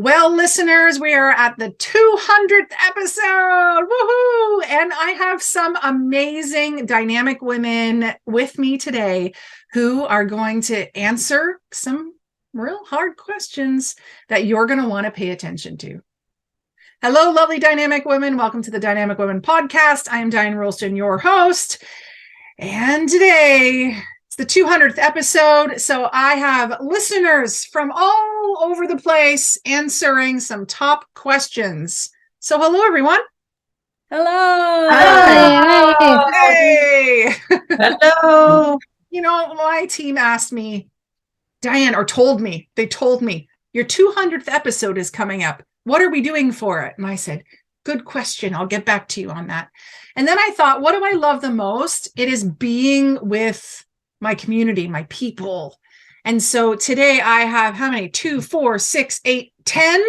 Well, listeners, we are at the 200th episode. Woohoo! And I have some amazing dynamic women with me today who are going to answer some real hard questions that you're going to want to pay attention to. Hello, lovely dynamic women. Welcome to the Dynamic Women Podcast. I am Diane Rolston, your host. And today it's the 200th episode. So I have listeners from all over the place answering some top questions. So hello, everyone. Hello. Hi. Hey. Hello. You know, my team asked me, Diane, or told me, your 200th episode is coming up. What are we doing for it? And I said, good question. I'll get back to you on that. And then I thought, what do I love the most? It is being with my community, my people. And so today I have how many? 2, 4, 6, 8, 10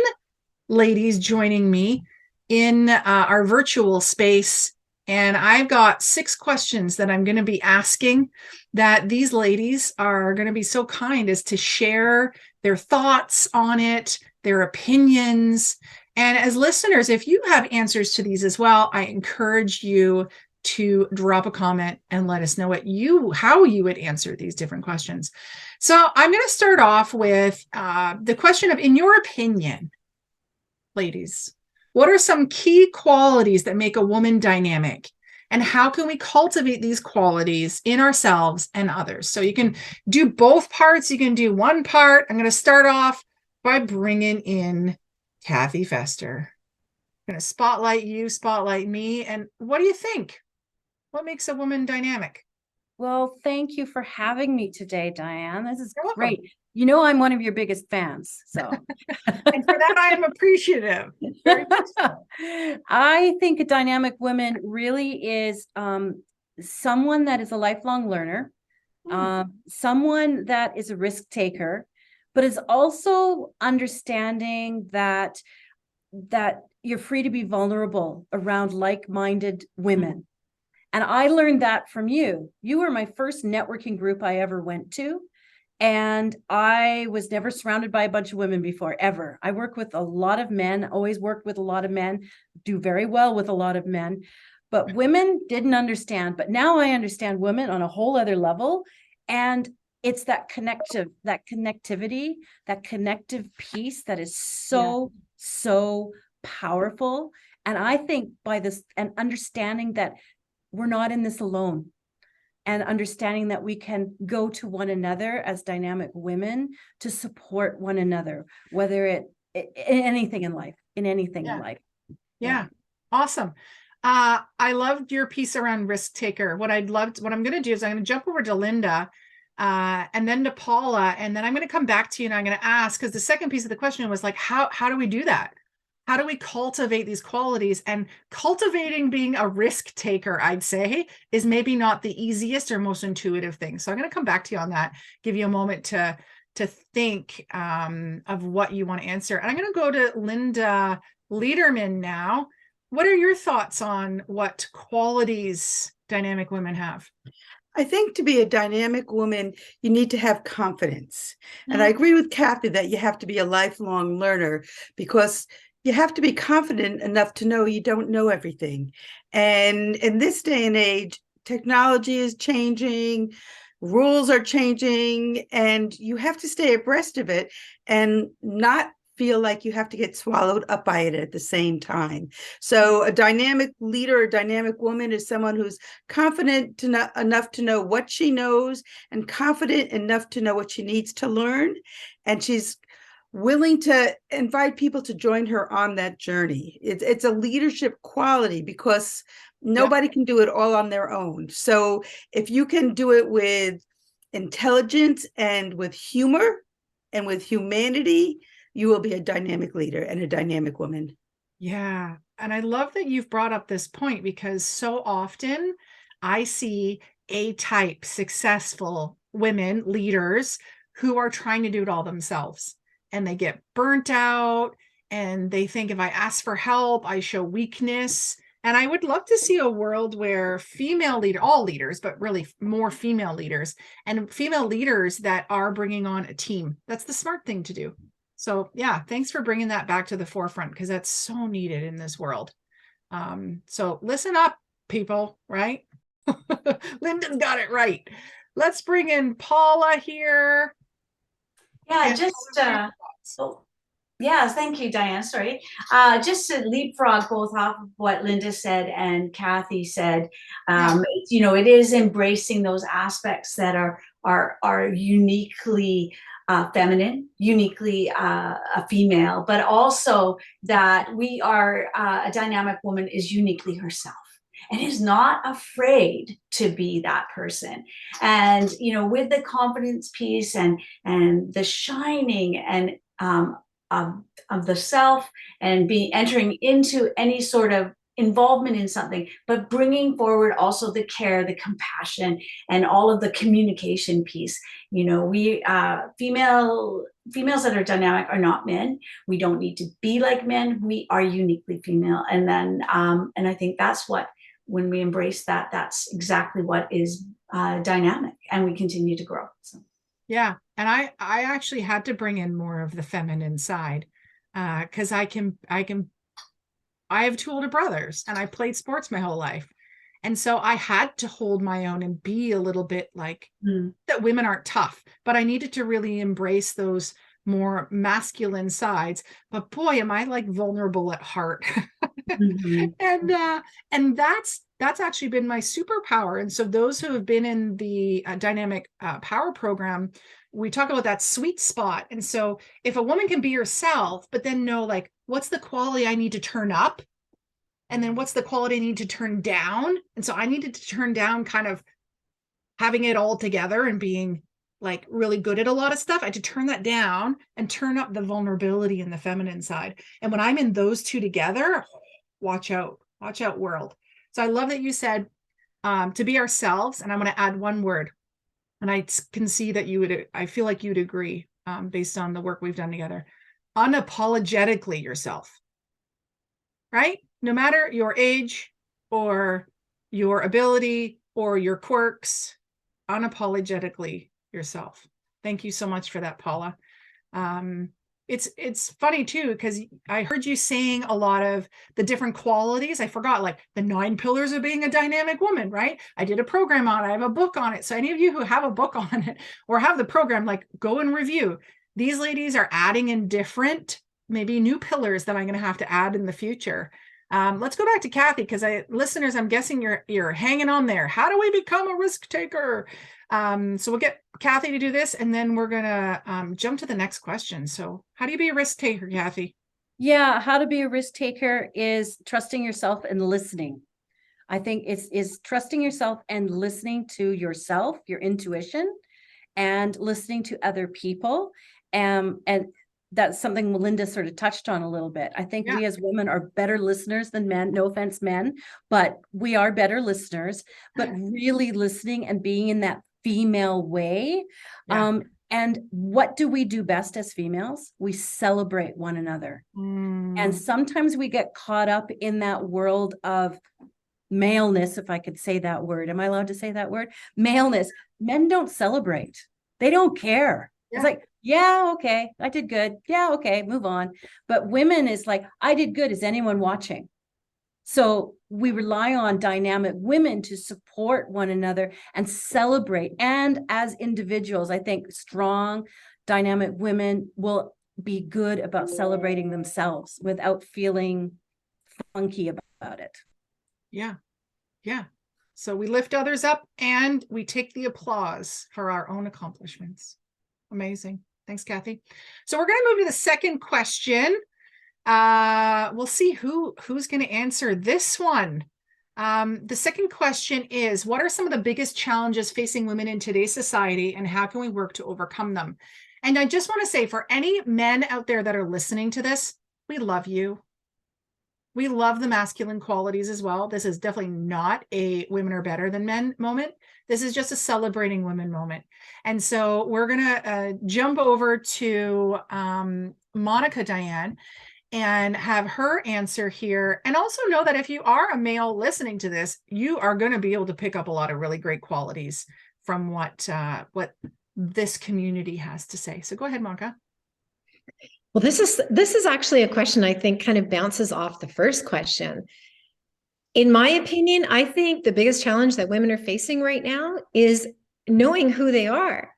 ladies joining me in our virtual space. And I've got 6 questions that I'm going to be asking that these ladies are going to be so kind as to share their thoughts on it, their opinions. And as listeners, if you have answers to these as well, I encourage you to drop a comment and let us know how you would answer these different questions. So I'm going to start off with the question of, in your opinion, ladies, what are some key qualities that make a woman dynamic? And how can we cultivate these qualities in ourselves and others? So you can do both parts. You can do one part. I'm going to start off by bringing in Kathy Fester. I'm going to spotlight you, spotlight me. And what do you think? What makes a woman dynamic? Well, thank you for having me today, Diane. This is You're great. welcome. You know, I'm one of your biggest fans. So, And for that, I am appreciative. Very much so. I think a dynamic woman really is someone that is a lifelong learner, someone that is a risk taker, but is also understanding that you're free to be vulnerable around like-minded women. And I learned that from you. You were my first networking group I ever went to. And I was never surrounded by a bunch of women before, ever. I work with a lot of men, always worked with a lot of men, do very well with a lot of men. But women didn't understand. But now I understand women on a whole other level. And it's that connectivity, that connective piece that is so powerful. And I think by this and understanding that we're not in this alone, and understanding that we can go to one another as dynamic women to support one another, whether in anything in life, Yeah. Awesome. I loved your piece around risk taker. What I'm going to do is I'm going to jump over to Linda, and then to Paula, and then I'm going to come back to you and I'm going to ask, because the second piece of the question was like, how do we do that? How do we cultivate these qualities? And cultivating being a risk taker, I'd say, is maybe not the easiest or most intuitive thing. So I'm going to come back to you on that, give you a moment to think of what you want to answer. And I'm going to go to Linda Lederman now. What are your thoughts on what qualities dynamic women have? I think to be a dynamic woman, you need to have confidence. And I agree with Kathy that you have to be a lifelong learner, because you have to be confident enough to know you don't know everything. And in this day and age, technology is changing, rules are changing, and you have to stay abreast of it and not feel like you have to get swallowed up by it at the same time. So a dynamic leader, a dynamic woman is someone who's confident enough to know what she knows and confident enough to know what she needs to learn. And she's willing to invite people to join her on that journey. It's a leadership quality, because nobody can do it all on their own. So if you can do it with intelligence and with humor and with humanity, you will be a dynamic leader and a dynamic woman. Yeah. And I love that you've brought up this point, because so often I see A-type successful women leaders who are trying to do it all themselves, and they get burnt out, and they think if I ask for help, I show weakness. And I would love to see a world where all leaders, but really more female leaders, and female leaders that are bringing on a team. That's the smart thing to do. So yeah, thanks for bringing that back to the forefront, because that's so needed in this world. So listen up, people, right? Lyndon's got it right. Let's bring in Paula here. Yeah, And just oh, yeah, thank you, Diane. Sorry. Just to leapfrog both off of what Linda said and Kathy said, you know, it is embracing those aspects that are uniquely feminine, uniquely a female, but also that we are a dynamic woman is uniquely herself and is not afraid to be that person. And you know, with the confidence piece and the shining and of the self and be entering into any sort of involvement in something, but bringing forward also the care, the compassion, and all of the communication piece. You know, we females that are dynamic are not men. We don't need to be like men. We are uniquely female. And then and I think that's what, when we embrace that, that's exactly what is dynamic, and we continue to grow. So. yeah, and I actually had to bring in more of the feminine side, because I have two older brothers and I played sports my whole life. And so I had to hold my own and be a little bit like that women aren't tough, but I needed to really embrace those more masculine sides. But boy, am I like vulnerable at heart. And that's actually been my superpower. And so those who have been in the dynamic power program, we talk about that sweet spot. And so if a woman can be herself, but then know like, what's the quality I need to turn up? And then what's the quality I need to turn down? And so I needed to turn down kind of having it all together and being like really good at a lot of stuff. I had to turn that down and turn up the vulnerability and the feminine side. And when I'm in those two together, watch out world. So I love that you said to be ourselves. And I'm going to add one word. And I can see that I feel like you'd agree based on the work we've done together. Unapologetically yourself, right? No matter your age or your ability or your quirks, unapologetically yourself. Thank you so much for that, Paula. It's funny too, because I heard you saying a lot of the different qualities. I forgot like the 9 pillars of being a dynamic woman, right? I did a program on it. I have a book on it. So any of you who have a book on it or have the program, like go and review. These ladies are adding in different, maybe new pillars that I'm going to have to add in the future. Let's go back to Kathy, because listeners, I'm guessing you're hanging on there. How do we become a risk taker? So we'll get Kathy to do this, and then we're gonna jump to the next question. So how do you be a risk taker, Kathy? Yeah, how to be a risk taker is trusting yourself and listening. I think it's trusting yourself and listening to yourself, your intuition, and listening to other people. And that's something Melinda sort of touched on a little bit. I think we as women are better listeners than men. No offense, men, but we are better listeners, but really listening and being in that female way. And what do we do best as females? We celebrate one another. And sometimes we get caught up in that world of maleness, if I could say that word. Am I allowed to say that word? Maleness. Men don't celebrate. They don't care. It's like, yeah, okay, I did good. Yeah, okay, move on. But women is like, I did good. Is anyone watching? So we rely on dynamic women to support one another and celebrate. And as individuals, I think strong, dynamic women will be good about celebrating themselves without feeling funky about it. Yeah. So we lift others up and we take the applause for our own accomplishments. Amazing. Thanks, Kathy. So we're going to move to the second question. We'll see who's going to answer this one. The second question is, what are some of the biggest challenges facing women in today's society, and how can we work to overcome them? And I just want to say, for any men out there that are listening to this, we love you. We love the masculine qualities as well. This is definitely not a women are better than men moment. This is just a celebrating women moment. And so we're going to jump over to Monica Diane and have her answer here. And also know that if you are a male listening to this, you are going to be able to pick up a lot of really great qualities from what this community has to say. So go ahead, Monica. Well, this is actually a question I think kind of bounces off the first question. In my opinion, I think the biggest challenge that women are facing right now is knowing who they are.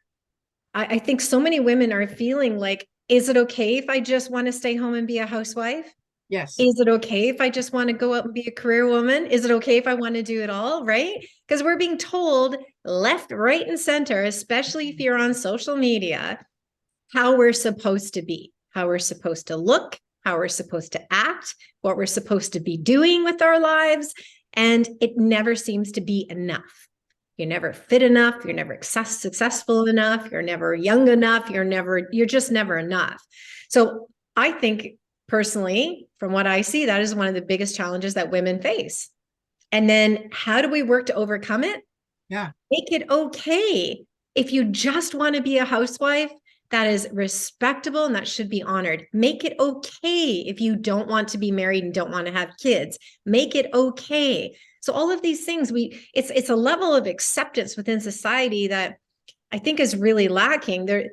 I think so many women are feeling like, is it okay if I just want to stay home and be a housewife? Yes. Is it okay if I just want to go out and be a career woman? Is it okay if I want to do it all? Right? Because we're being told left, right, and center, especially if you're on social media, how we're supposed to be, how we're supposed to look, how we're supposed to act, what we're supposed to be doing with our lives. And it never seems to be enough. You're never fit enough. You're never successful enough. You're never young enough. You're just never enough. So I think personally, from what I see, that is one of the biggest challenges that women face. And then how do we work to overcome it? Yeah. Make it okay. If you just want to be a housewife, that is respectable and that should be honored. Make it okay if you don't want to be married and don't want to have kids. Make it okay. So all of these things, it's a level of acceptance within society that I think is really lacking. There,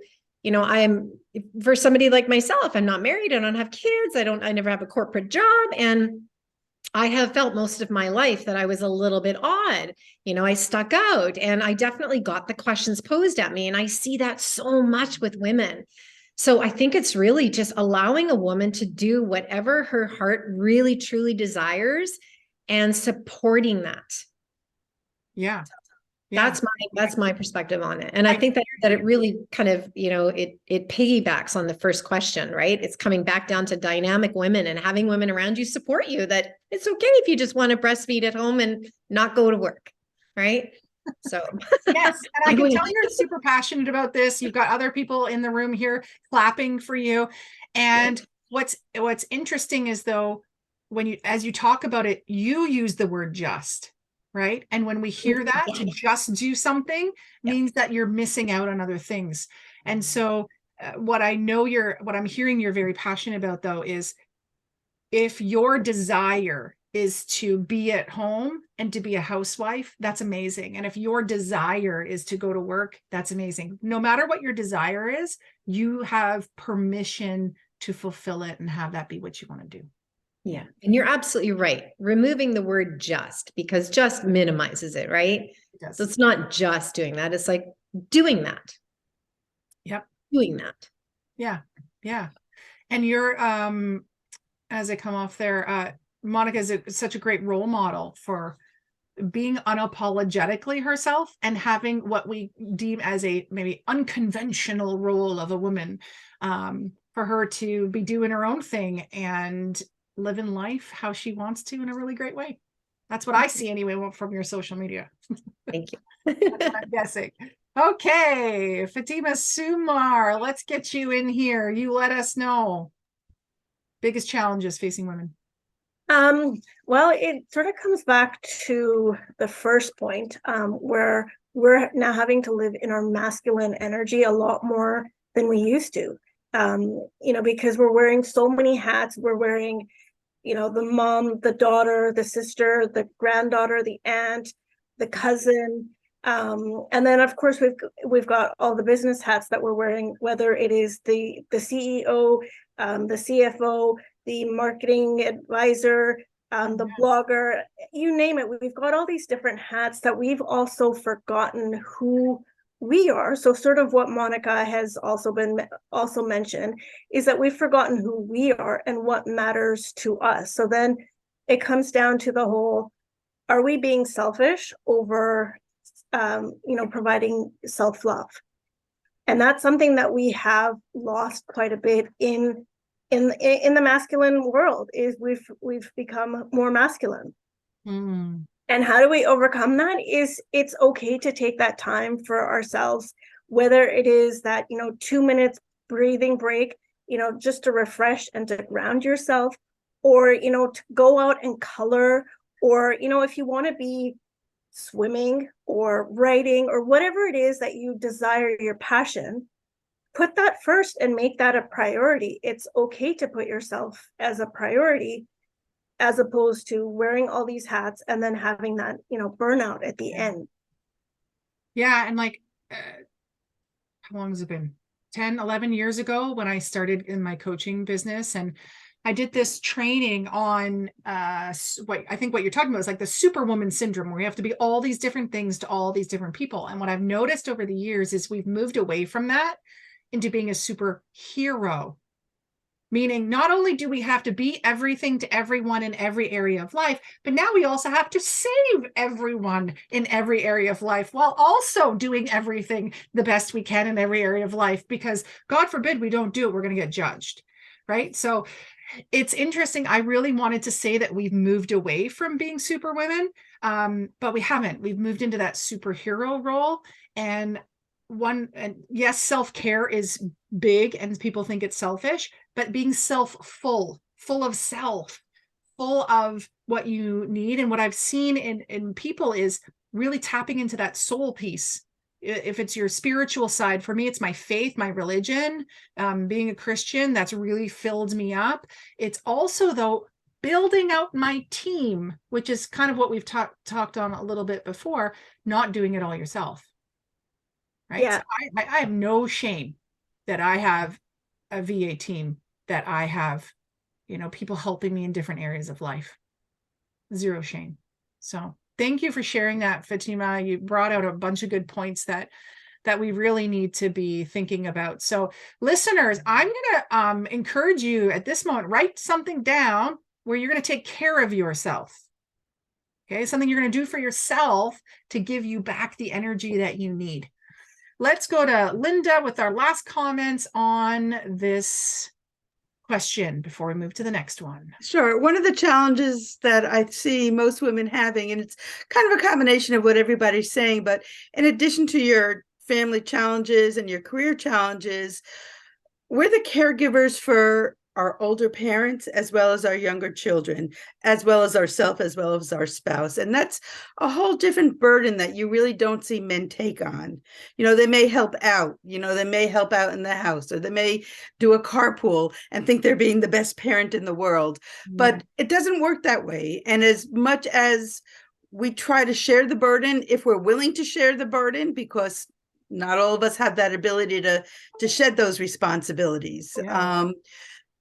for somebody like myself, I'm not married, I don't have kids, I never have a corporate job, and I have felt most of my life that I was a little bit odd. I stuck out and I definitely got the questions posed at me. And I see that so much with women. So I think it's really just allowing a woman to do whatever her heart really, truly desires and supporting that. Yeah. Yeah. That's my perspective on it. And I think that it really kind of, it piggybacks on the first question, right? It's coming back down to dynamic women and having women around you support you, that it's okay if you just want to breastfeed at home and not go to work, right? So yes, and I can tell you're super passionate about this. You've got other people in the room here clapping for you. And what's interesting is, though, as you talk about it, you use the word just. Right. And when we hear that, to just do something means that you're missing out on other things. And so what I'm hearing you're very passionate about, though, is if your desire is to be at home and to be a housewife, that's amazing. And if your desire is to go to work, that's amazing. No matter what your desire is, you have permission to fulfill it and have that be what you want to do. Yeah. And you're absolutely right. Removing the word just, because just minimizes it, right? It does. So it's not just doing that. It's like doing that. Yep. Doing that. Yeah. Yeah. And you're, as I come off there, Monica is such a great role model for being unapologetically herself and having what we deem as a maybe unconventional role of a woman, for her to be doing her own thing and living life how she wants to in a really great way. That's what I see anyway from your social media. Thank you. That's what I'm guessing. Okay, Fatima Sumar, let's get you in here. You let us know. Biggest challenges facing women. Well, it sort of comes back to the first point, where we're now having to live in our masculine energy a lot more than we used to. Because we're wearing so many hats. We're wearing, the mom, the daughter, the sister, the granddaughter, the aunt, the cousin. And then of course we've got all the business hats that we're wearing, whether it is the CEO, the CFO, the marketing advisor, the blogger, you name it. We've got all these different hats that we've also forgotten who we are. So sort of what Monica has also mentioned is that we've forgotten who we are and what matters to us. So then it comes down to the whole, are we being selfish over, providing self-love? And that's something that we have lost quite a bit in the masculine world. Is we've become more masculine. And how do we overcome that? Is it's okay to take that time for ourselves, whether it is that 2 minutes breathing break, just to refresh and to ground yourself, or to go out and color, or if you want to be swimming or writing or whatever it is that you desire, your passion, put that first and make that a priority. It's okay to put yourself as a priority, as opposed to wearing all these hats and then having that, burnout at the end. Yeah. And how long has it been? 10, 11 years ago when I started in my coaching business. And I did this training on what I think what you're talking about is like the superwoman syndrome, where you have to be all these different things to all these different people. And what I've noticed over the years is we've moved away from that into being a superhero. Meaning, not only do we have to be everything to everyone in every area of life, but now we also have to save everyone in every area of life while also doing everything the best we can in every area of life, because God forbid we don't do it, we're going to get judged, right? So it's interesting. I really wanted to say that we've moved away from being super women, but we haven't. We've moved into that superhero role. And yes, self-care is big and people think it's selfish, but being full of self, full of what you need. And what I've seen in people is really tapping into that soul piece. If it's your spiritual side, for me, it's my faith, my religion, being a Christian, that's really filled me up. It's also, though, building out my team, which is kind of what we've talked on a little bit before, not doing it all yourself. Right. Yeah. So I have no shame that I have a VA team, that I have, people helping me in different areas of life. Zero shame. So thank you for sharing that, Fatima. You brought out a bunch of good points that we really need to be thinking about. So listeners, I'm going to encourage you at this moment, write something down where you're going to take care of yourself. Okay. Something you're going to do for yourself to give you back the energy that you need. Let's go to Linda with our last comments on this question before we move to the next one. Sure. One of the challenges that I see most women having, and it's kind of a combination of what everybody's saying, but in addition to your family challenges and your career challenges, we're the caregivers for our older parents, as well as our younger children, as well as ourselves, as well as our spouse. And that's a whole different burden that you really don't see men take on. They may help out, they may help out in the house, or they may do a carpool and think they're being the best parent in the world. But it doesn't work that way. And as much as we try to share the burden, if we're willing to share the burden, because not all of us have that ability to shed those responsibilities. Yeah.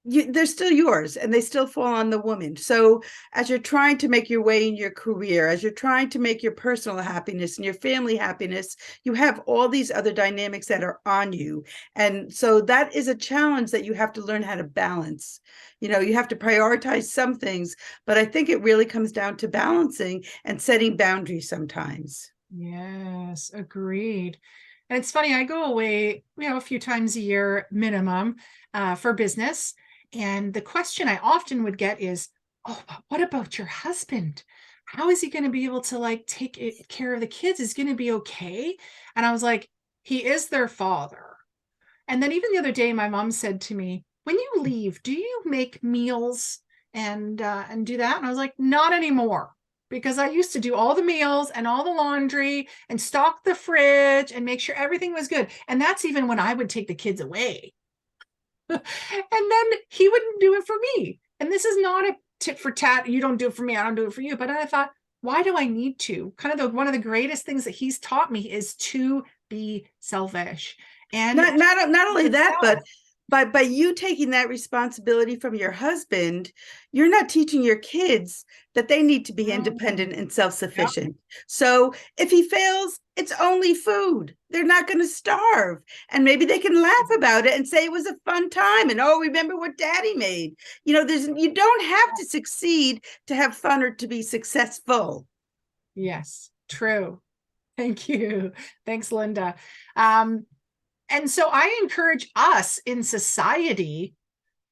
They're still yours, and they still fall on the woman. So as you're trying to make your way in your career, as you're trying to make your personal happiness and your family happiness, you have all these other dynamics that are on you. And so that is a challenge that you have to learn how to balance. You have to prioritize some things, but I think it really comes down to balancing and setting boundaries sometimes. Yes, agreed. And it's funny, I go away, a few times a year minimum for business. And the question I often would get is, oh, but what about your husband? How is he going to be able to take care of the kids? Is he going to be okay? And I was like, he is their father. And then even the other day, my mom said to me, when you leave, do you make meals and do that? And I was like, not anymore. Because I used to do all the meals and all the laundry and stock the fridge and make sure everything was good. And that's even when I would take the kids away. And then he wouldn't do it for me. And this is not a tit for tat. You don't do it for me, I don't do it for you. But I thought, why do I need to? Kind of one of the greatest things that he's taught me is to be selfish. And not only that, but by you taking that responsibility from your husband, you're not teaching your kids that they need to be independent and self-sufficient. Yep. So if he fails, it's only food. They're not going to starve. And maybe they can laugh about it and say it was a fun time. And, oh, remember what daddy made. You don't have to succeed to have fun or to be successful. Yes, true. Thank you. Thanks, Linda. And so I encourage us in society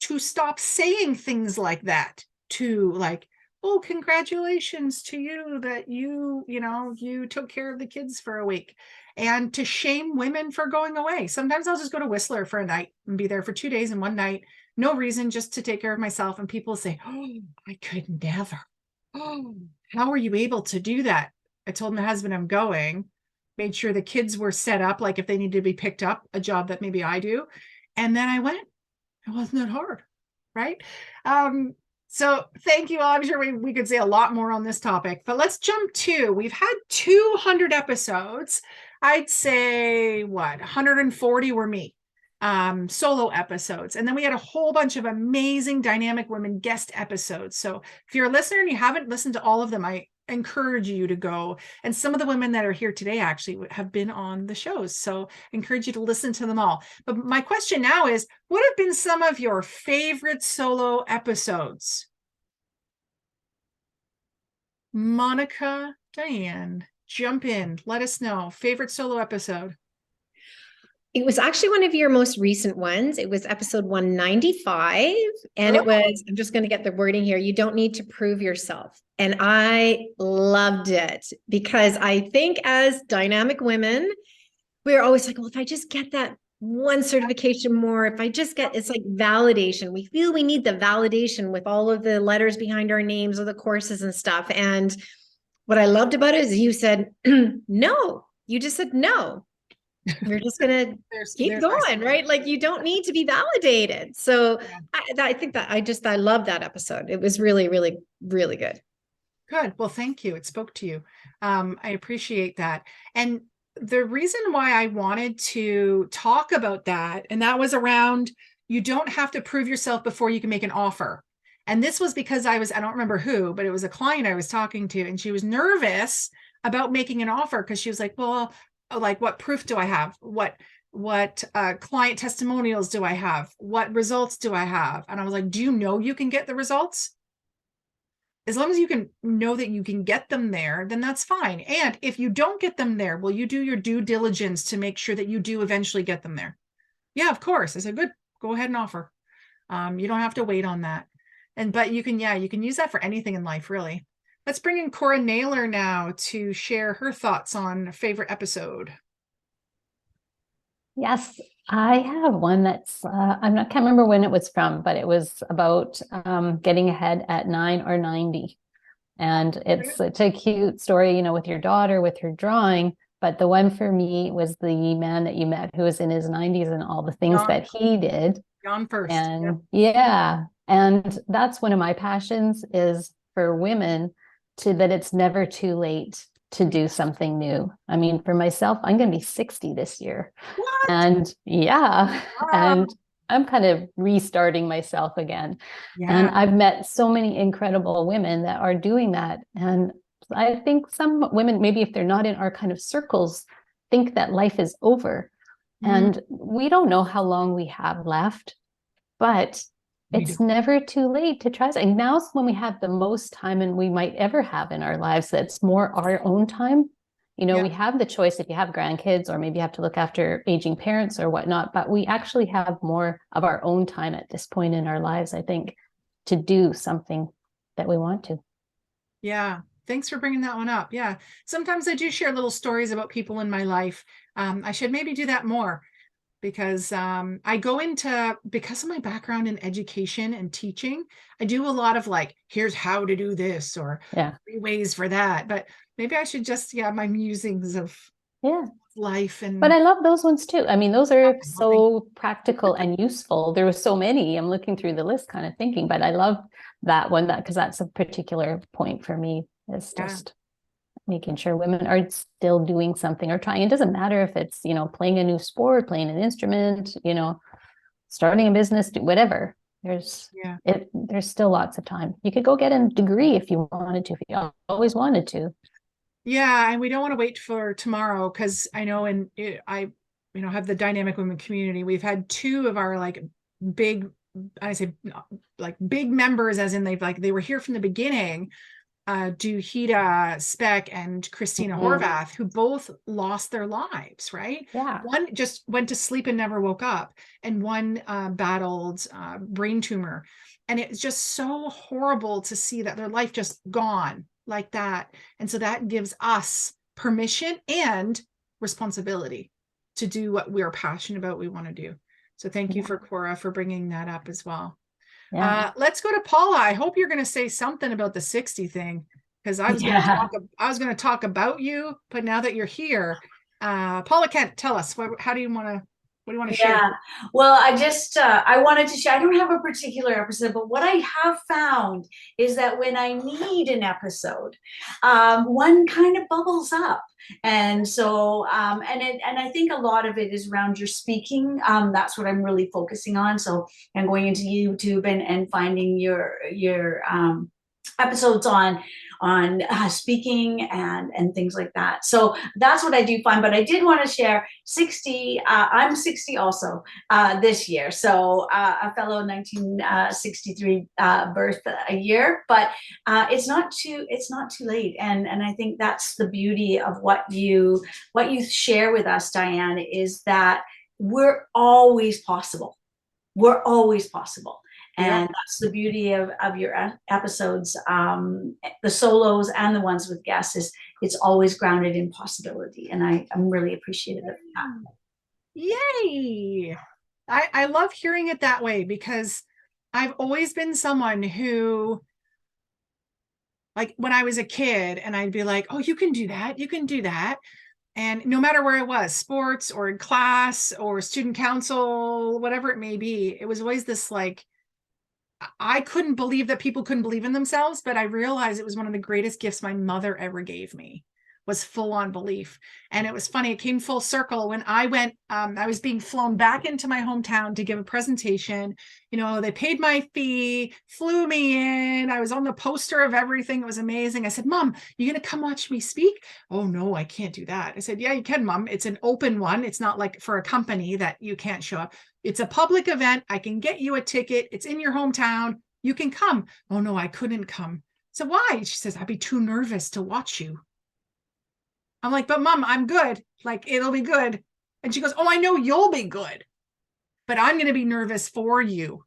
to stop saying things like that, to oh, congratulations to you that you took care of the kids for a week, and to shame women for going away. Sometimes I'll just go to Whistler for a night and be there for 2 days and one night, no reason, just to take care of myself. And people say, oh, I could never. Oh, how are you able to do that? I told my husband I'm going. Made sure the kids were set up, like if they needed to be picked up, a job that maybe I do. And then I went. It wasn't that hard, right? So thank you all. I'm sure we could say a lot more on this topic, but let's jump to, we've had 200 episodes. I'd say 140 were me. solo episodes. And then we had a whole bunch of amazing dynamic women guest episodes. So if you're a listener and you haven't listened to all of them, I encourage you to go. And some of the women that are here today actually have been on the shows. So I encourage you to listen to them all. But my question now is, what have been some of your favorite solo episodes? Monica, Diane, jump in. Let us know. Favorite solo episode? It was actually one of your most recent ones. It was episode 195. And it was, I'm just going to get the wording here. You don't need to prove yourself. And I loved it because I think as dynamic women, we're always like, well, if I just get that one certification more, if I just get, it's like validation. We feel we need the validation with all of the letters behind our names or the courses and stuff. And what I loved about it is you said, no, you just said no. We're just going to keep going, right? Like you don't need to be validated. So I think that I love that episode. It was really, really, really good. Good. Well, thank you. It spoke to you. I appreciate that. And the reason why I wanted to talk about that, and that was around, you don't have to prove yourself before you can make an offer. And this was because I don't remember who, but it was a client I was talking to, and she was nervous about making an offer because she was like, well, like, what proof do I have? What client testimonials do I have? What results do I have? And I was like, do you know you can get the results? As long as you can know that you can get them there, then that's fine. And if you don't get them there, will you do your due diligence to make sure that you do eventually get them there? Yeah, of course. I said, good, go ahead and offer. You don't have to wait on that. But you can use that for anything in life, really. Let's bring in Cora Naylor now to share her thoughts on favorite episode. Yes, I have one that's, can't remember when it was from, but it was about getting ahead at 9 or 90. And it's such a cute story, with your daughter, with her drawing. But the one for me was the man that you met who was in his 90s and all the things that he did. John first. And and that's one of my passions is for women that it's never too late to do something new. I mean, for myself, I'm going to be 60 this year. What? And and I'm kind of restarting myself again. And I've met so many incredible women that are doing that. And I think some women, maybe if they're not in our kind of circles, think that life is over. And we don't know how long we have left, but it's never too late to try. And now's when we have the most time and we might ever have in our lives. That's more our own time. We have the choice if you have grandkids or maybe you have to look after aging parents or whatnot, but we actually have more of our own time at this point in our lives, I think, to do something that we want to. Yeah. Thanks for bringing that one up. Yeah. Sometimes I do share little stories about people in my life. I should maybe do that more because I go into, because of my background in education and teaching, I do a lot of like, here's how to do this or 3 ways for that. But maybe I should just, my musings of life. But I love those ones too. I mean, those are so practical and useful. There were so many. I'm looking through the list kind of thinking, but I love that one because that's a particular point for me. It's just making sure women are still doing something or trying. It doesn't matter if it's, playing a new sport, playing an instrument, starting a business, whatever. There's still lots of time. You could go get a degree if you wanted to, if you always wanted to. Yeah. And we don't want to wait for tomorrow because I know I have the dynamic women community. We've had 2 of our big members, as in they were here from the beginning. Duhita Speck and Christina Horvath, who both lost their lives, right? Yeah. One just went to sleep and never woke up, and one battled brain tumor. And it's just so horrible to see that their life just gone like that. And so that gives us permission and responsibility to do what we're passionate about, we want to do. So thank you for Cora for bringing that up as well. Let's go to Paula. I hope you're going to say something about the 60 thing because I was going to talk about you, but now that you're here, Paula Kent, tell us how do you want to What do you want to share? Yeah. Well, I wanted to share, I don't have a particular episode, but what I have found is that when I need an episode, one kind of bubbles up. And so, and I think a lot of it is around your speaking. That's what I'm really focusing on. So I'm going into YouTube and finding your episodes on speaking and things like that. So that's what I do find. But I did want to share 60. I'm 60 also this year, so a fellow 1963 birth a year. But it's not too late, and I think that's the beauty of what you share with us, Diane, is that we're always possible. We're always possible. And that's the beauty of your episodes, the solos and the ones with guests, is it's always grounded in possibility. And I'm really appreciative of that. Yay! I love hearing it that way, because I've always been someone who, like when I was a kid and I'd be like, oh, you can do that. You can do that. And no matter where I was, sports or in class or student council, whatever it may be, it was always this like, I couldn't believe that people couldn't believe in themselves, but I realized it was one of the greatest gifts my mother ever gave me, was full on belief. And it was funny, it came full circle when I went, I was being flown back into my hometown to give a presentation. You know, they paid my fee, flew me in. I was on the poster of everything. It was amazing. I said, Mom, you going to come watch me speak? Oh no, I can't do that. I said, yeah, you can, Mom. It's an open one. It's not like for a company that you can't show up. It's a public event. I can get you a ticket. It's in your hometown. You can come. Oh no, I couldn't come. So why? She says, I'd be too nervous to watch you. I'm like, but Mom, I'm good. Like, it'll be good. And she goes, oh, I know you'll be good, but I'm going to be nervous for you.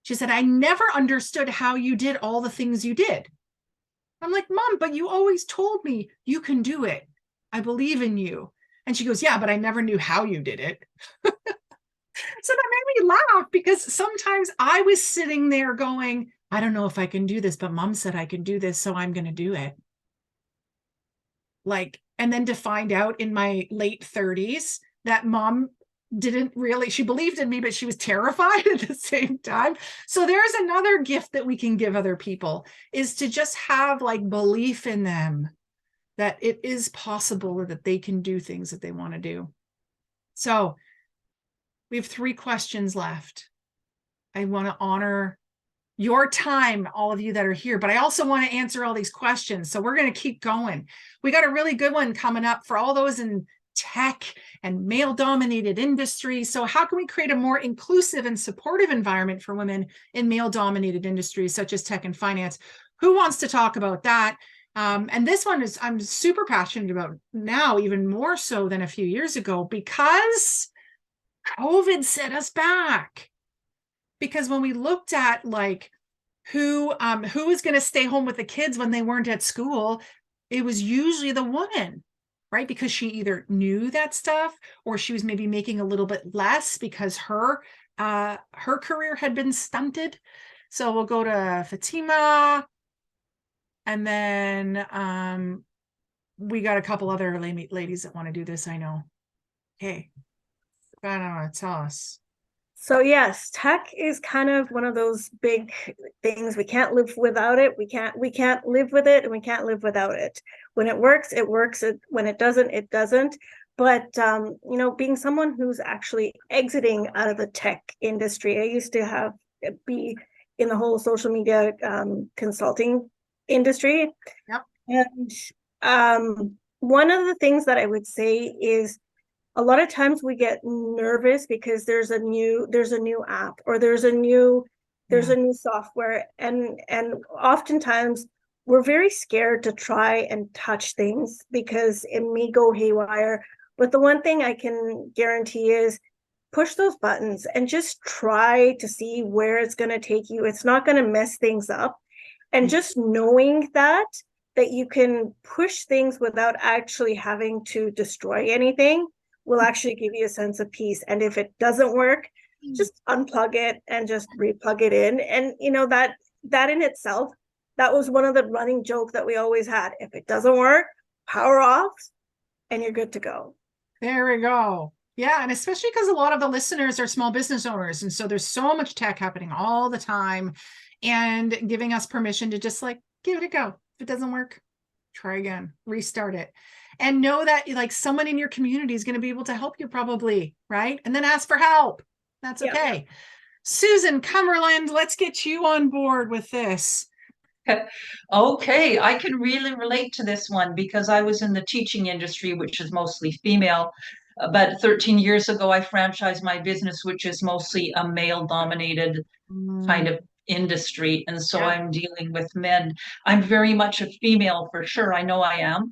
She said, I never understood how you did all the things you did. I'm like, Mom, but you always told me you can do it. I believe in you. And she goes, yeah, but I never knew how you did it. So that made me laugh, because sometimes I was sitting there going, I don't know if I can do this, but Mom said I can do this, so I'm going to do it. Like, and then to find out in my late 30s that Mom didn't really, she believed in me, but she was terrified at the same time. So there's another gift that we can give other people, is to just have like belief in them, that it is possible, that they can do things that they want to do. So we have 3 questions left. I want to honor your time, all of you that are here, but I also want to answer all these questions. So we're going to keep going. We got a really good one coming up for all those in tech and male-dominated industries. So how can we create a more inclusive and supportive environment for women in male-dominated industries such as tech and finance? Who wants to talk about that? And this one is, I'm super passionate about now, even more so than a few years ago, because COVID set us back. Because when we looked at like who was going to stay home with the kids when they weren't at school, it was usually the woman, right? Because she either knew that stuff, or she was maybe making a little bit less because her career had been stunted. So we'll go to Fatima, and then we got a couple other ladies that want to do this, I know. Okay, I don't know, tell us. So yes, tech is kind of one of those big things. We can't live without it. We can't live with it, and we can't live without it. When it works, it works. When it doesn't, it doesn't. But you know, being someone who's actually exiting out of the tech industry, I used to be in the whole social media consulting industry. Yep. And one of the things that I would say is, a lot of times we get nervous because there's a new app, or there's a new software, and oftentimes we're very scared to try and touch things because it may go haywire. But the one thing I can guarantee is, push those buttons and just try to see where it's going to take you. It's not going to mess things up. And just knowing that you can push things without actually having to destroy anything will actually give you a sense of peace. And if it doesn't work, just unplug it and just replug it in. And you know, that in itself, that was one of the running joke that we always had. If it doesn't work, power off and you're good to go. There we go. Yeah, and especially because a lot of the listeners are small business owners. And so there's so much tech happening all the time, and giving us permission to just like give it a go. If it doesn't work, try again, restart it. And know that like someone in your community is going to be able to help you probably, right? And then ask for help. That's Yeah. okay. Susan Cumberland, let's get you on board with this. Okay, I can really relate to this one because I was in the teaching industry, which is mostly female. But 13 years ago, I franchised my business, which is mostly a male-dominated kind of industry. And so Yeah. I'm dealing with men. I'm very much a female for sure. I know I am.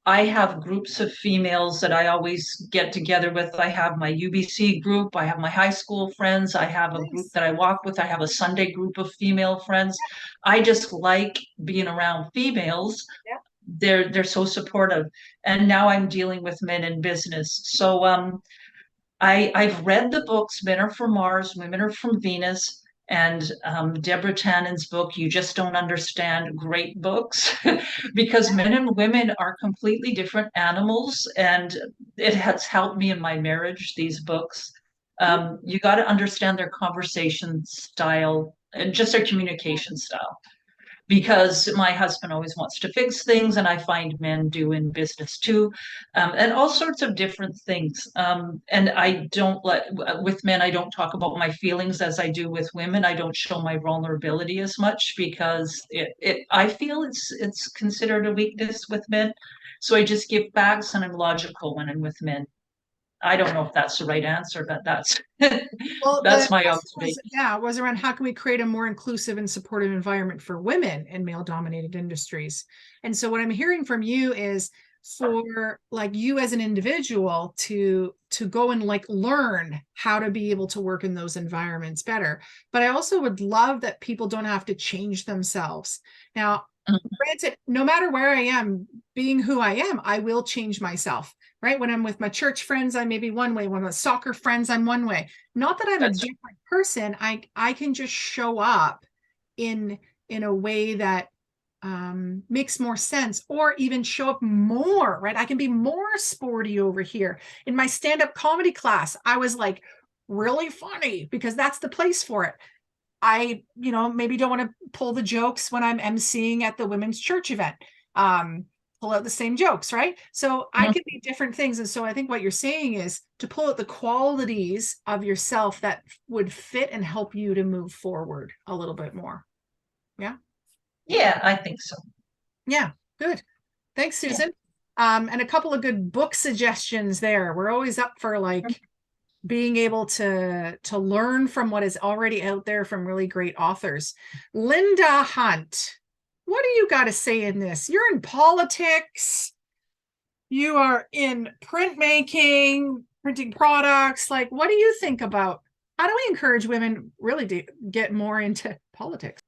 I have groups of females that I always get together with. I have my UBC group. I have my high school friends. I have a group that I walk with. I have a Sunday group of female friends. I just like being around females. Yeah. They're so supportive. And now I'm dealing with men in business. So I've read the books, Men Are from Mars, Women Are from Venus, and Deborah Tannen's book, You Just Don't Understand, great books, because men and women are completely different animals, and it has helped me in my marriage, these books. You got to understand their conversation style and just their communication style, because my husband always wants to fix things, and I find men do in business too, and all sorts of different things. And I don't with men, I don't talk about my feelings as I do with women. I don't show my vulnerability as much because I feel it's considered a weakness with men. So I just give facts and I'm logical when I'm with men. I don't know if that's the right answer, but that's Well, that's the my question observation. was around how can we create a more inclusive and supportive environment for women in male-dominated industries. And so what I'm hearing from you is for like you as an individual to go and like learn how to be able to work in those environments better. But I also would love that people don't have to change themselves. Now, granted, no matter where I am, being who I am, I will change myself. Right. When I'm with my church friends, I may be one way. When I'm with soccer friends, I'm one way. Not that I'm a different person. I can just show up in a way that makes more sense, or even show up more, right? I can be more sporty over here. In my stand-up comedy class, I was like really funny because that's the place for it. I, maybe don't want to pull the jokes when I'm emceeing at the women's church event. Pull out the same jokes, right? So I can be different things. And so I think what you're saying is to pull out the qualities of yourself that would fit and help you to move forward a little bit more. Yeah. Yeah, I think so. Yeah. Good. Thanks, Susan. And a couple of good book suggestions there. We're always up for like being able to learn from what is already out there from really great authors. Linda Hunt, what do you got to say in this? You're in politics. You are in printmaking, printing products. Like, what do you think about how do we encourage women really to get more into politics?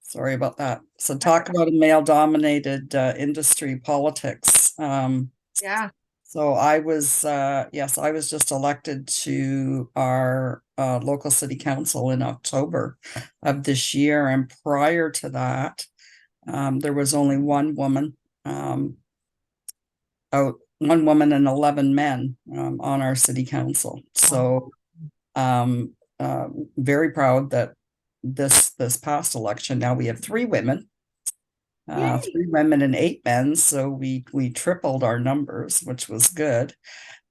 Sorry about that. So talk about a male-dominated industry, politics. Yeah. So I was, yes, I was just elected to our local city council in October of this year. And prior to that, there was only one woman, one woman and 11 men on our city council. So very proud that this past election, now we have 3 women. 3 women and 8 men, so we tripled our numbers, which was good.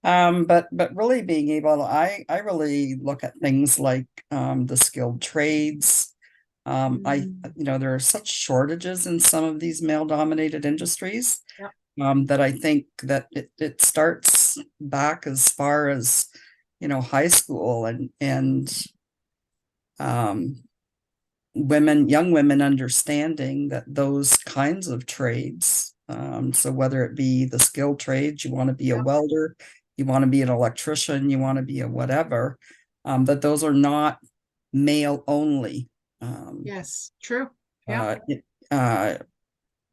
But really being able to, I really look at things like the skilled trades. There are such shortages in some of these male-dominated industries. That I think that it starts back as far as high school and young women understanding that those kinds of trades, so whether it be the skilled trades, you want to be a welder, you want to be an electrician, you want to be a whatever, that those are not male only Yes, true.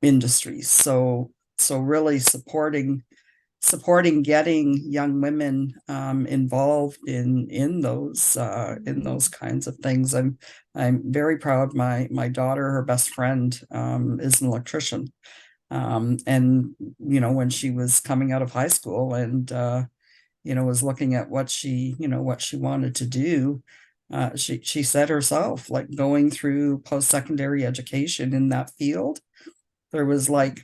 Industries. So really supporting getting young women involved in those kinds of things. I'm very proud. My daughter, her best friend, is an electrician, and when she was coming out of high school, and was looking at what she wanted to do, she said herself, like, going through post-secondary education in that field, there was like,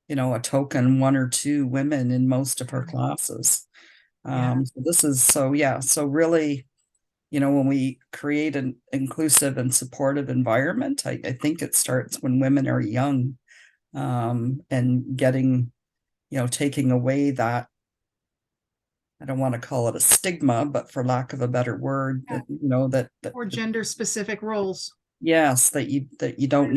a token one or two women in most of her classes. So this is so really, when we create an inclusive and supportive environment, I think it starts when women are young, and getting, taking away that, I don't want to call it a stigma, but for lack of a better word, that, or gender specific roles. yes, that you don't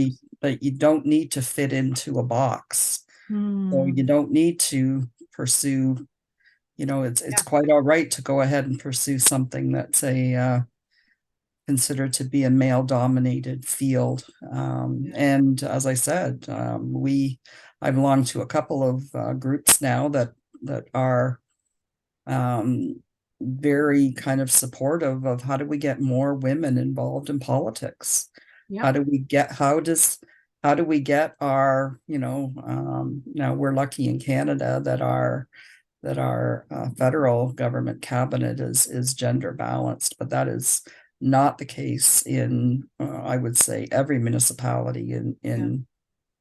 need to fit into a box. So you don't need to pursue, it's quite all right to go ahead and pursue something that's considered to be a male dominated field. And as I said, I belong to a couple of groups now that are very kind of supportive of how do we get more women involved in politics? How do we get our, now we're lucky in Canada that our federal government cabinet is gender balanced, but that is not the case in I would say every municipality in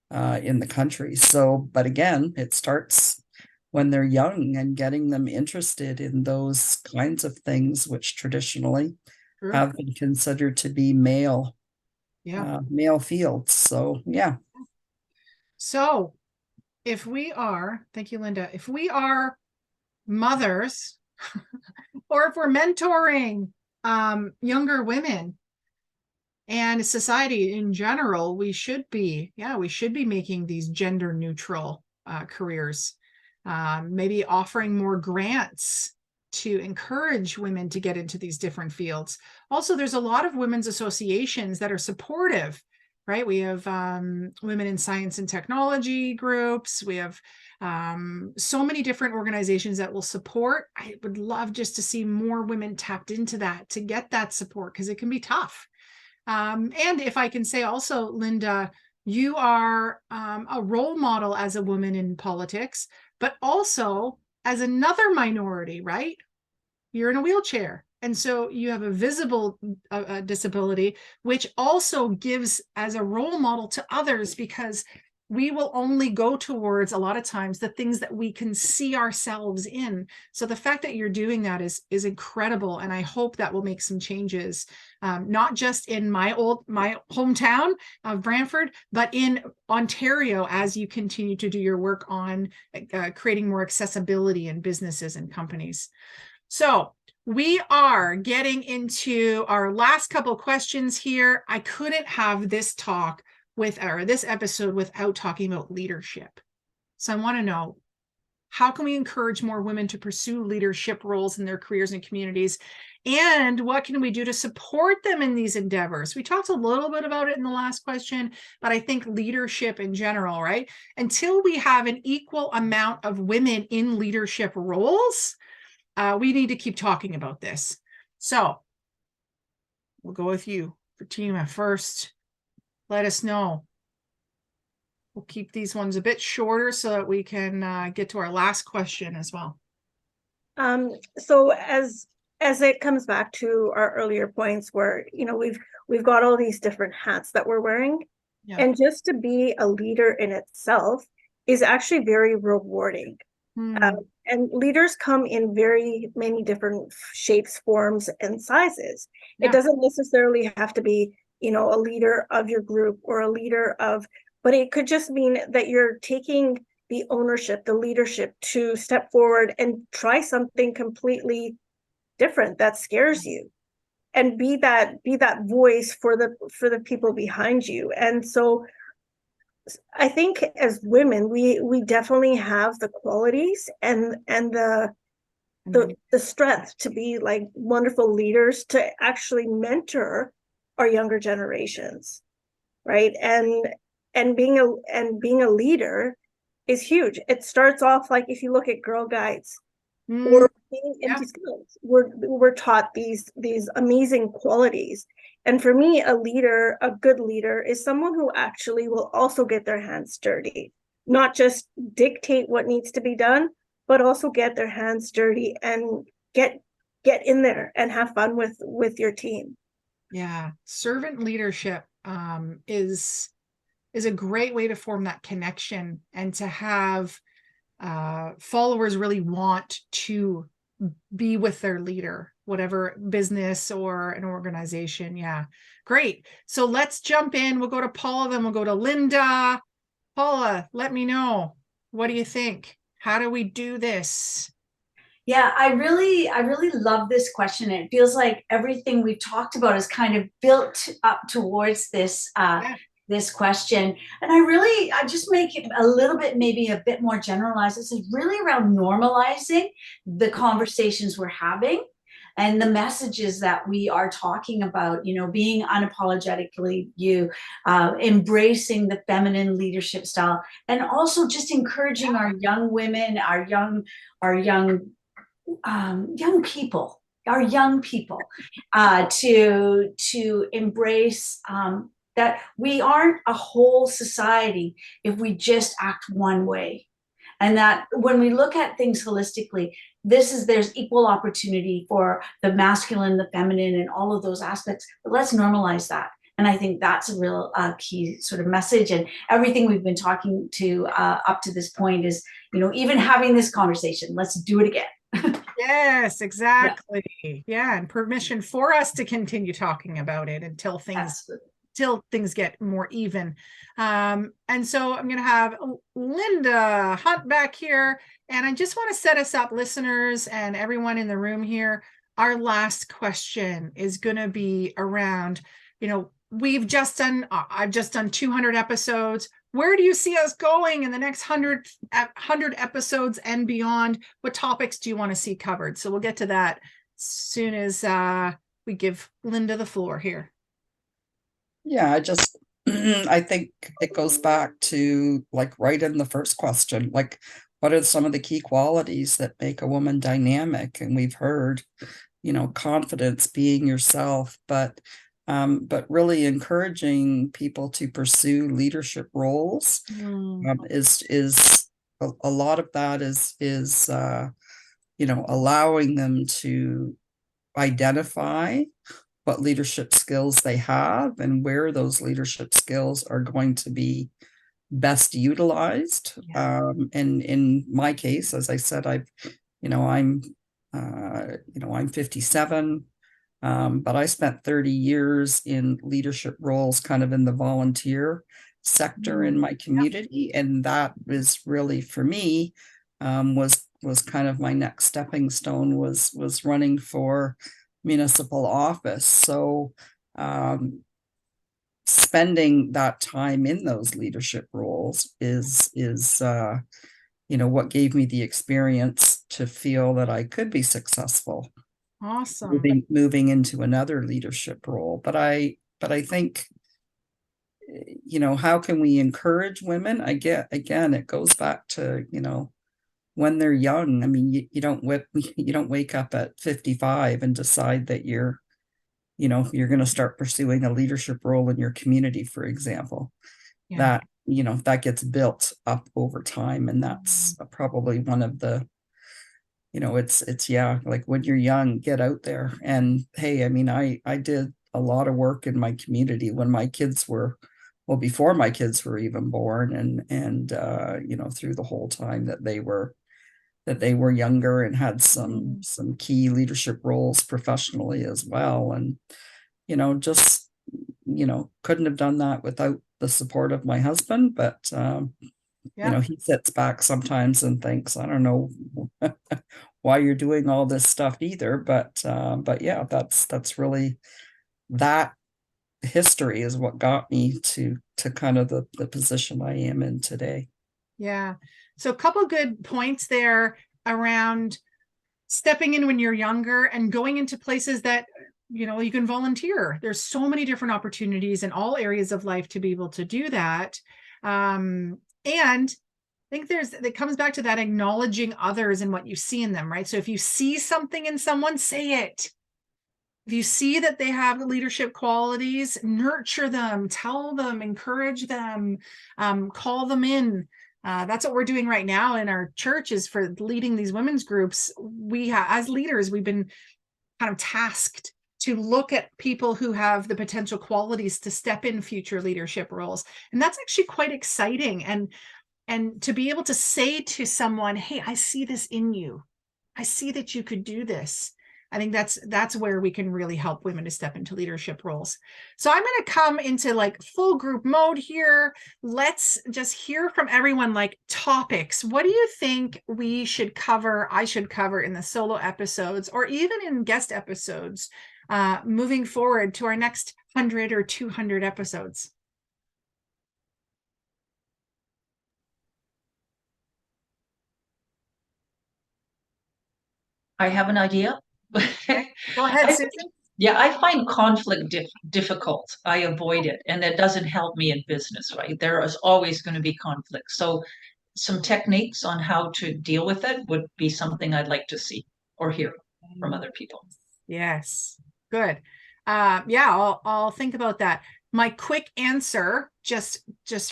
the country. So, but again, it starts when they're young and getting them interested in those kinds of things, which traditionally have been considered to be male fields. So, yeah. So thank you, Linda, if we are mothers or if we're mentoring younger women and society in general, we should be making these gender neutral careers, maybe offering more grants to encourage women to get into these different fields. Also, there's a lot of women's associations that are supportive, right? We have women in science and technology groups. We have so many different organizations that will support. I would love just to see more women tapped into that, to get that support, because it can be tough. And if I can say also, Linda, you are a role model as a woman in politics, but also as another minority, right? You're in a wheelchair. And so you have a visible disability, which also gives as a role model to others, because we will only go towards a lot of times the things that we can see ourselves in. So the fact that you're doing that is incredible. And I hope that will make some changes, not just in my hometown of Brantford, but in Ontario, as you continue to do your work on creating more accessibility in businesses and companies. So we are getting into our last couple of questions here. I couldn't have this episode without talking about leadership. So I want to know, how can we encourage more women to pursue leadership roles in their careers and communities? And what can we do to support them in these endeavors? We talked a little bit about it in the last question, but I think leadership in general, right? Until we have an equal amount of women in leadership roles, we need to keep talking about this. So we'll go with you, Fatima, first. Let us know. We'll keep these ones a bit shorter so that we can get to our last question as well. So as it comes back to our earlier points where, we've got all these different hats that we're wearing, and just to be a leader in itself is actually very rewarding. And leaders come in very many different shapes, forms, and sizes. It doesn't necessarily have to be, a leader of your group or a leader of, but it could just mean that you're taking the ownership, the leadership to step forward and try something completely different that scares you, and be that voice for the people behind you. And so I think as women, we definitely have the qualities and the strength to be like wonderful leaders, to actually mentor our younger generations, right? And being a leader is huge. It starts off like, if you look at Girl Guides or being empty skills, we're taught these amazing qualities. And for me, a good leader is someone who actually will also get their hands dirty, not just dictate what needs to be done, but also get their hands dirty and get in there and have fun with your team. Yeah, servant leadership is a great way to form that connection and to have followers really want to be with their leader, whatever business or an organization. Yeah, great. So let's jump in. We'll go to Paula, then we'll go to Linda. Paula, let me know. What do you think? How do we do this? Yeah, I really love this question. It feels like everything we've talked about is kind of built up towards this this question. And I just make it a little bit, maybe a bit more generalized. This is really around normalizing the conversations we're having and the messages that we are talking about, you know, being unapologetically you, embracing the feminine leadership style, and also just encouraging our young women, our young young people to embrace that we aren't a whole society if we just act one way, and that when we look at things holistically, there's equal opportunity for the masculine, the feminine, and all of those aspects. But let's normalize that. And I think that's a real key sort of message. And everything we've been talking to up to this point is, you know, even having this conversation, let's do it again. Yes, exactly. Yeah, and permission for us to continue talking about it until things get more even. And so I'm going to have Linda Hunt back here, and I just want to set us up, listeners and everyone in the room here. Our last question is going to be around, you know, I've just done 200 episodes. Where do you see us going in the next 100 episodes and beyond? What topics do you want to see covered? So we'll get to that as soon as we give Linda the floor here. Yeah, I think it goes back to, like, right in the first question, like, what are some of the key qualities that make a woman dynamic? And we've heard, you know, confidence, being yourself, but really encouraging people to pursue leadership roles is a lot of that is you know, allowing them to identify what leadership skills they have and where those leadership skills are going to be best utilized. And in my case, as I said, I'm 57. But I spent 30 years in leadership roles, kind of in the volunteer sector in my community. And that was really, for me, was kind of my next stepping stone, was running for municipal office. So spending that time in those leadership roles is you know, what gave me the experience to feel that I could be successful. Awesome. Moving into another leadership role. But I think, you know, how can we encourage women? Again, it goes back to, you know, when they're young. I mean, you don't wake up at 55 and decide that you're going to start pursuing a leadership role in your community, for example. That, you know, that gets built up over time. And that's probably one of the, you know, it's like, when you're young, get out there. And hey, I mean, I did a lot of work in my community when my kids were, well, before my kids were even born, and you know, through the whole time that they were younger, and had some key leadership roles professionally as well. And, you know, just, you know, couldn't have done that without the support of my husband. But you know, he sits back sometimes and thinks, I don't know why you're doing all this stuff either. But yeah, that's really, that history is what got me to kind of the position I am in today. Yeah. So a couple good points there around stepping in when you're younger and going into places that, you know, you can volunteer. There's so many different opportunities in all areas of life to be able to do that. And I think it comes back to that acknowledging others and what you see in them, right? So if you see something in someone, say it. If you see that they have leadership qualities, nurture them, tell them, encourage them, call them in. That's what we're doing right now in our church, is for leading these women's groups. As leaders, we've been kind of tasked to look at people who have the potential qualities to step in future leadership roles. And that's actually quite exciting. And to be able to say to someone, hey, I see this in you. I see that you could do this. I think that's where we can really help women to step into leadership roles. So I'm going to come into like full group mode here. Let's just hear from everyone, like topics. What do you think we should cover, I should cover in the solo episodes, or even in guest episodes, moving forward to our next 100 or 200 episodes? I have an idea. Go ahead, I, Susan. yeah, I find conflict difficult. I avoid it, and it doesn't help me in business, right? There is always going to be conflict. So some techniques on how to deal with it would be something I'd like to see or hear from other people. Yes, good. Yeah, I'll think about that. My quick answer, just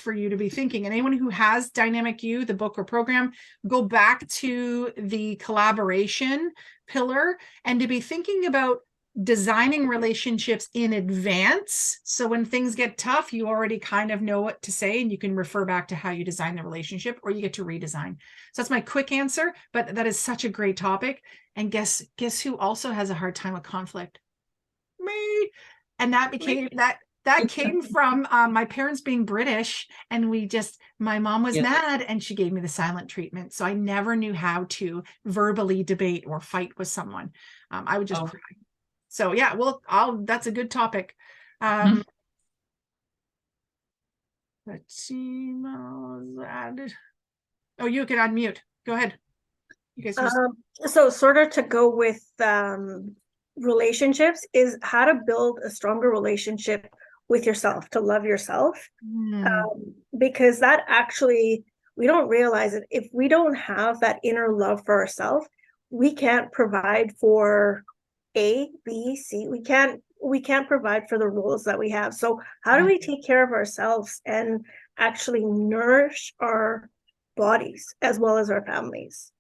for you to be thinking, and anyone who has Dynamic You, the book or program, go back to the collaboration pillar and to be thinking about designing relationships in advance. So when things get tough, you already kind of know what to say, and you can refer back to how you design the relationship, or you get to redesign. So that's my quick answer, but that is such a great topic. And guess who also has a hard time with conflict? Me. And that became that came from my parents being British, and my mom was mad and she gave me the silent treatment. So I never knew how to verbally debate or fight with someone. I would just cry. So yeah, well, that's a good topic. Let's see. Oh, you can unmute. Go ahead. You guys so sort of to go with relationships is how to build a stronger relationship with yourself, to love yourself. Because that actually, we don't realize it. If we don't have that inner love for ourselves, we can't provide for A, B, C. We can't provide for the roles that we have. So how do we take care of ourselves and actually nourish our bodies as well as our families?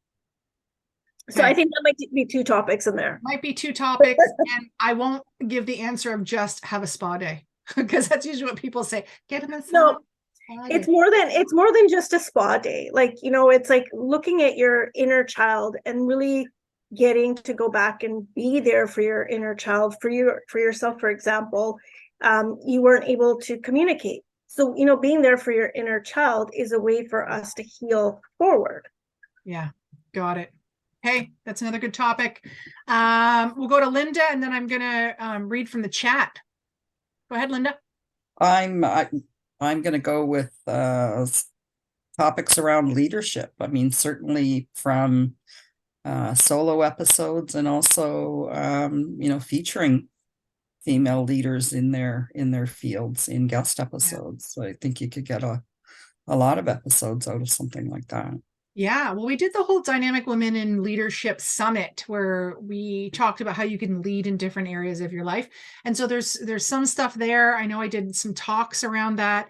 So I think that might be two topics in there. Might be two topics, and I won't give the answer of just have a spa day, because that's usually what people say. Get a massage. No, it's more than just a spa day. Like, it's like looking at your inner child and really getting to go back and be there for your inner child, for yourself. For example, you weren't able to communicate. So, being there for your inner child is a way for us to heal forward. Yeah, got it. Hey, that's another good topic. We'll go to Linda, and then I'm gonna read from the chat. Go ahead, Linda. I'm going to go with topics around leadership. I mean, certainly from solo episodes, and also featuring female leaders in their fields in guest episodes. So I think you could get a lot of episodes out of something like that. Yeah, well, we did the whole Dynamic Women in Leadership Summit, where we talked about how you can lead in different areas of your life. And so there's some stuff there. I know I did some talks around that.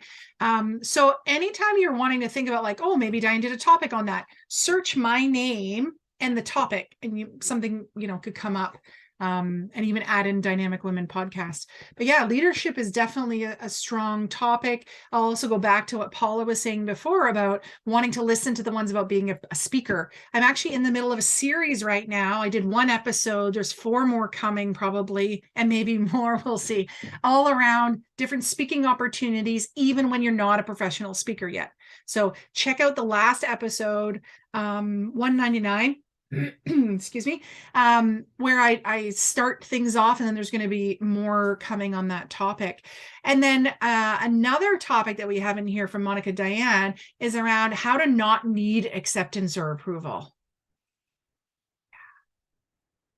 So anytime you're wanting to think about like, oh, maybe Diane did a topic on that, search my name and the topic, and something could come up. And even add in Dynamic Women podcast. But yeah, leadership is definitely a strong topic. I'll also go back to what Paula was saying before about wanting to listen to the ones about being a speaker. I'm actually in the middle of a series right now. I did one episode. There's 4 more coming probably, and maybe more, we'll see, all around different speaking opportunities, even when you're not a professional speaker yet. So check out the last episode, 199. Excuse me, where I start things off, and then there's going to be more coming on that topic. And then another topic that we have in here from Monica Diane is around how to not need acceptance or approval.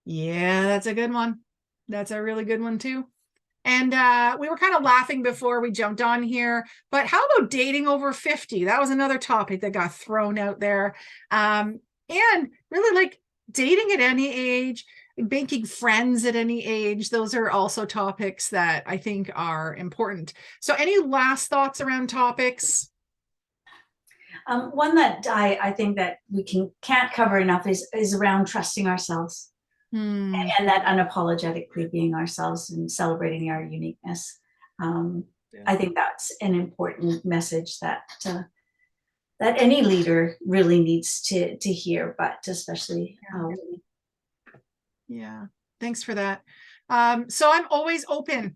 Yeah, that's a good one. That's a really good one too. And we were kind of laughing before we jumped on here, but how about dating over 50? That was another topic that got thrown out there. And really, like, dating at any age, making friends at any age, those are also topics that I think are important. So any last thoughts around topics? One that I think that we can't cover enough is around trusting ourselves and that unapologetically being ourselves and celebrating our uniqueness. I think that's an important message that that any leader really needs to hear, but especially women. Yeah, thanks for that. So I'm always open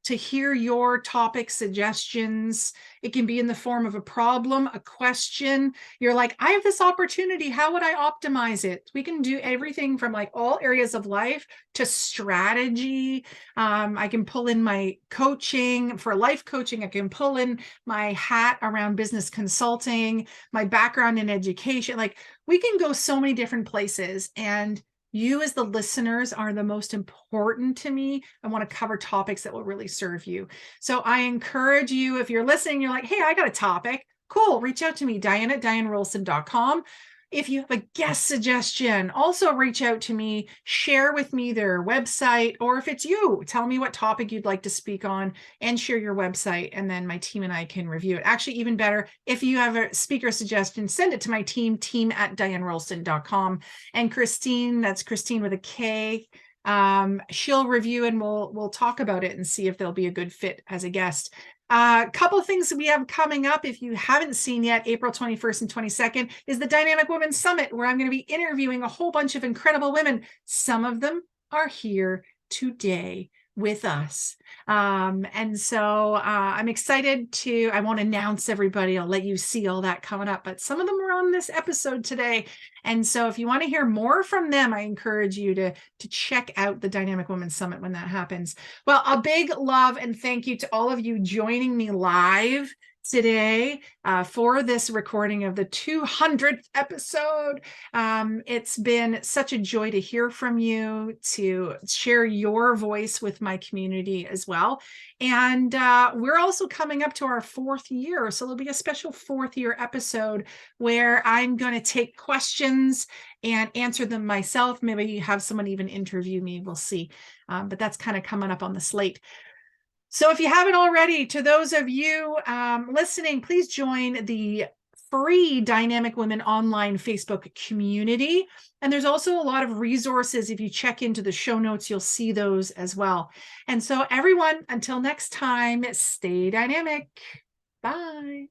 to hear your topic suggestions. It can be in the form of a problem, a question. You're like, I have this opportunity. How would I optimize it? We can do everything from like all areas of life to strategy. I can pull in my coaching for life coaching. I can pull in my hat around business consulting, my background in education. Like we can go so many different places, and you as the listeners are the most important to me. I want to cover topics that will really serve you. So I encourage you, if you're listening, you're like, hey, I got a topic. Cool. Reach out to me, Diane@DianeRolston.com. If you have a guest suggestion, also reach out to me, share with me their website, or if it's you, tell me what topic you'd like to speak on and share your website. And then my team and I can review it. Actually, even better, if you have a speaker suggestion, send it to my team@DianeRolston.com. And Christine, that's Christine with a K. She'll review and we'll talk about it and see if they'll be a good fit as a guest. A couple of things we have coming up, if you haven't seen yet, April 21st and 22nd is the Dynamic Women Summit, where I'm going to be interviewing a whole bunch of incredible women. Some of them are here today with us. And so I'm excited I won't announce everybody. I'll let you see all that coming up, but some of them are on this episode today. And so if you want to hear more from them, I encourage you to check out the Dynamic Women Summit when that happens. Well, a big love and thank you to all of you joining me live today for this recording of the 200th episode. It's been such a joy to hear from you, to share your voice with my community as well. And we're also coming up to our 4th year. So there'll be a special 4th year episode where I'm going to take questions and answer them myself. Maybe have someone even interview me. We'll see. But that's kind of coming up on the slate. So if you haven't already, to those of you listening, please join the free Dynamic Women online Facebook community. And there's also a lot of resources. If you check into the show notes, you'll see those as well. And so everyone, until next time, stay dynamic. Bye.